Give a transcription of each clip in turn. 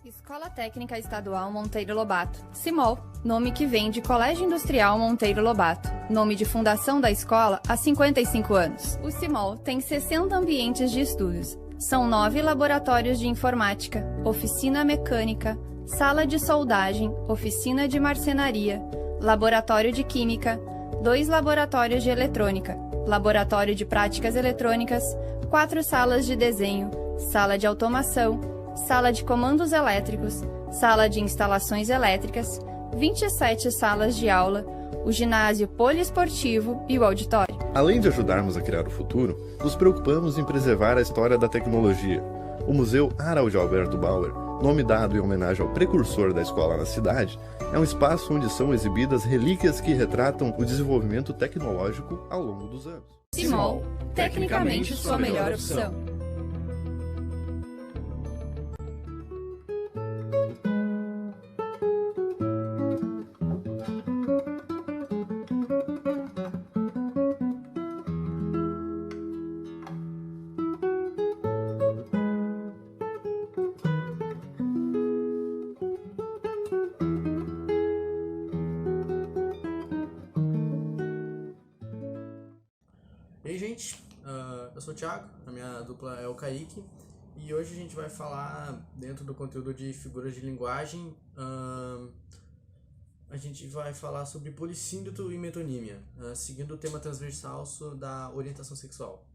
Escola Técnica Estadual Monteiro Lobato, CIMOL, nome que vem de Colégio Industrial Monteiro Lobato, nome de fundação da escola há 55 anos. O CIMOL tem 60 ambientes de estudos. São 9 laboratórios de informática, oficina mecânica, sala de soldagem, oficina de marcenaria, laboratório de química, 2 laboratórios de eletrônica, laboratório de práticas eletrônicas, 4 salas de desenho, sala de automação, sala de comandos elétricos, sala de instalações elétricas, 27 salas de aula, o ginásio poliesportivo e o auditório. Além de ajudarmos a criar o futuro, nos preocupamos em preservar a história da tecnologia. O Museu Harald Alberto Bauer, nome dado em homenagem ao precursor da escola na cidade, é um espaço onde são exibidas relíquias que retratam o desenvolvimento tecnológico ao longo dos anos. CIMOL, tecnicamente sua melhor opção. E aí, gente, eu sou o Thiago, a minha dupla é o Kaique, e hoje a gente vai falar, dentro do conteúdo de figuras de linguagem, a gente vai falar sobre polissíndeto e metonímia, seguindo o tema transversal da orientação sexual.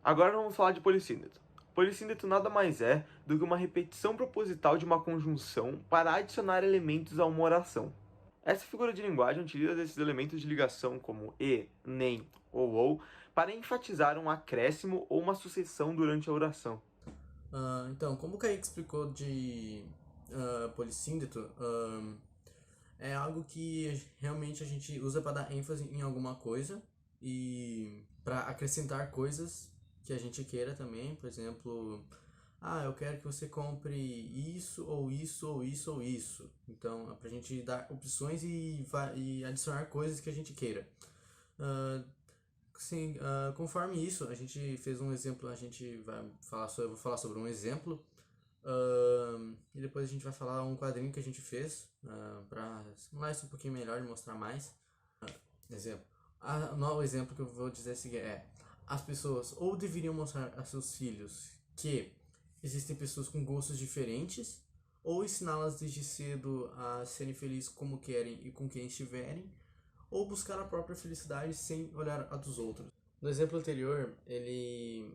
Agora vamos falar de polissíndeto. Polissíndeto nada mais é do que uma repetição proposital de uma conjunção para adicionar elementos a uma oração. Essa figura de linguagem utiliza esses elementos de ligação como e, nem ou para enfatizar um acréscimo ou uma sucessão durante a oração. Então, como o Kaique explicou de polissíndeto, é algo que realmente a gente usa para dar ênfase em alguma coisa e para acrescentar coisas que a gente queira também. Por exemplo, eu quero que você compre isso, ou isso, ou isso, ou isso. Então, é pra gente dar opções e adicionar coisas que a gente queira. Conforme isso, a gente fez um exemplo, eu vou falar sobre um exemplo. E depois a gente vai falar um quadrinho que a gente fez pra simular isso um pouquinho melhor e mostrar mais. Exemplo. O exemplo que eu vou dizer seguinte as pessoas ou deveriam mostrar a seus filhos que existem pessoas com gostos diferentes, ou ensiná-las desde cedo a serem felizes como querem e com quem estiverem, ou buscar a própria felicidade sem olhar a dos outros. No exemplo anterior, ele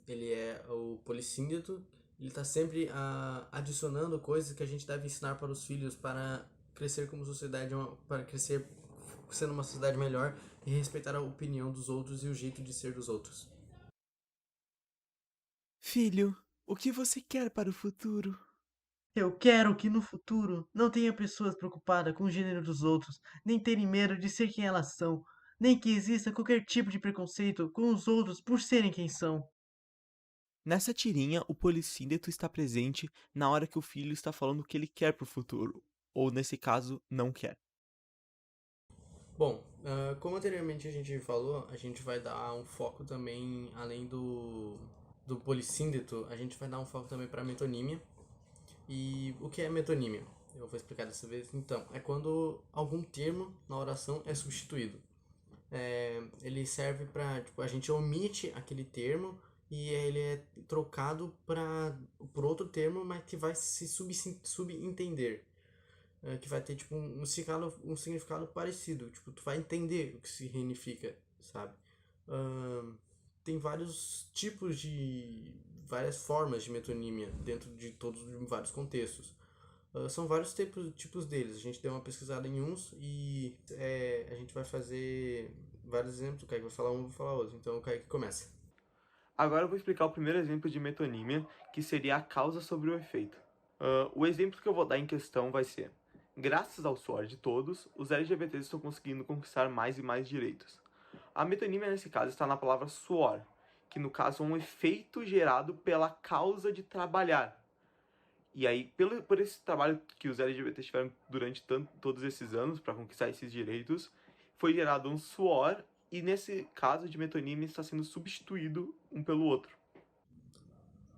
é o polissíndeto, ele está sempre adicionando coisas que a gente deve ensinar para os filhos para crescer como sociedade, para crescer sendo uma sociedade melhor e respeitar a opinião dos outros e o jeito de ser dos outros. Filho, o que você quer para o futuro? Eu quero que no futuro não tenha pessoas preocupadas com o gênero dos outros, nem terem medo de ser quem elas são, nem que exista qualquer tipo de preconceito com os outros por serem quem são. Nessa tirinha, o polissíndeto está presente na hora que o filho está falando o que ele quer para o futuro, ou nesse caso, não quer. Bom, como anteriormente a gente falou, a gente vai dar um foco também, além do polissíndeto, a gente vai dar um foco também para a metonímia. E o que é metonímia? Eu vou explicar dessa vez. Então, é quando algum termo na oração é substituído. Ele serve para, a gente omite aquele termo e ele é trocado por outro termo, mas que vai se subentender. Que vai ter, um significado parecido. Tu vai entender o que significa, sabe? Tem vários tipos várias formas de metonímia dentro de vários contextos. São vários tipos deles. A gente deu uma pesquisada em uns e a gente vai fazer vários exemplos. O Kaique vai falar um, eu vou falar outro. Então o Kaique começa. Agora eu vou explicar o primeiro exemplo de metonímia, que seria a causa sobre o efeito. O exemplo que eu vou dar em questão vai ser: graças ao suor de todos, os LGBTs estão conseguindo conquistar mais e mais direitos. A metonímia nesse caso está na palavra suor, que no caso é um efeito gerado pela causa de trabalhar. E aí, por esse trabalho que os LGBTs tiveram durante todos esses anos para conquistar esses direitos, foi gerado um suor, e nesse caso de metonímia está sendo substituído um pelo outro.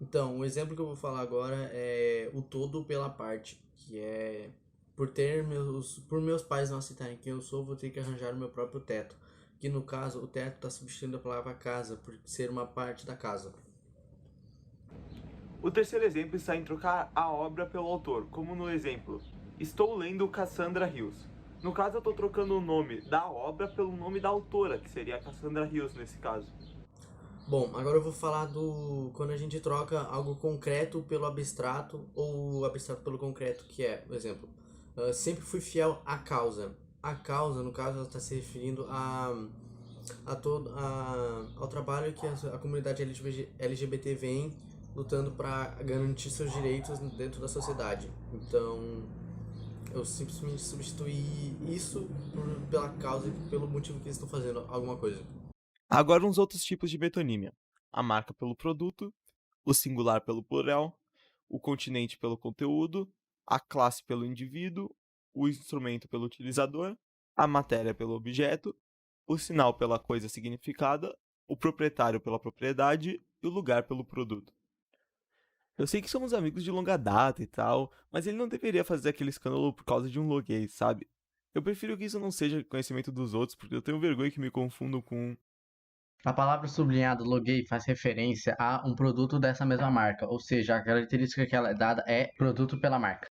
Então, o exemplo que eu vou falar agora é o todo pela parte, que é por meus pais não aceitarem quem eu sou, vou ter que arranjar o meu próprio teto. Que no caso, o teto está substituindo a palavra casa, por ser uma parte da casa. O terceiro exemplo está em trocar a obra pelo autor, como no exemplo: estou lendo Cassandra Hills. No caso, eu estou trocando o nome da obra pelo nome da autora, que seria Cassandra Hills nesse caso. Bom, agora eu vou falar do quando a gente troca algo concreto pelo abstrato ou o abstrato pelo concreto, que é, por exemplo, sempre fui fiel à causa. A causa, no caso, ela está se referindo ao trabalho que a comunidade LGBT vem lutando para garantir seus direitos dentro da sociedade. Então, eu simplesmente substituí isso pela causa e pelo motivo que eles estão fazendo alguma coisa. Agora uns outros tipos de metonímia. A marca pelo produto, o singular pelo plural, o continente pelo conteúdo, a classe pelo indivíduo, o instrumento pelo utilizador, a matéria pelo objeto, o sinal pela coisa significada, o proprietário pela propriedade e o lugar pelo produto. Eu sei que somos amigos de longa data e tal, mas ele não deveria fazer aquele escândalo por causa de um loguês, sabe? Eu prefiro que isso não seja conhecimento dos outros, porque eu tenho vergonha que me confundam com. A palavra sublinhada loguei faz referência a um produto dessa mesma marca, ou seja, a característica que ela é dada é produto pela marca.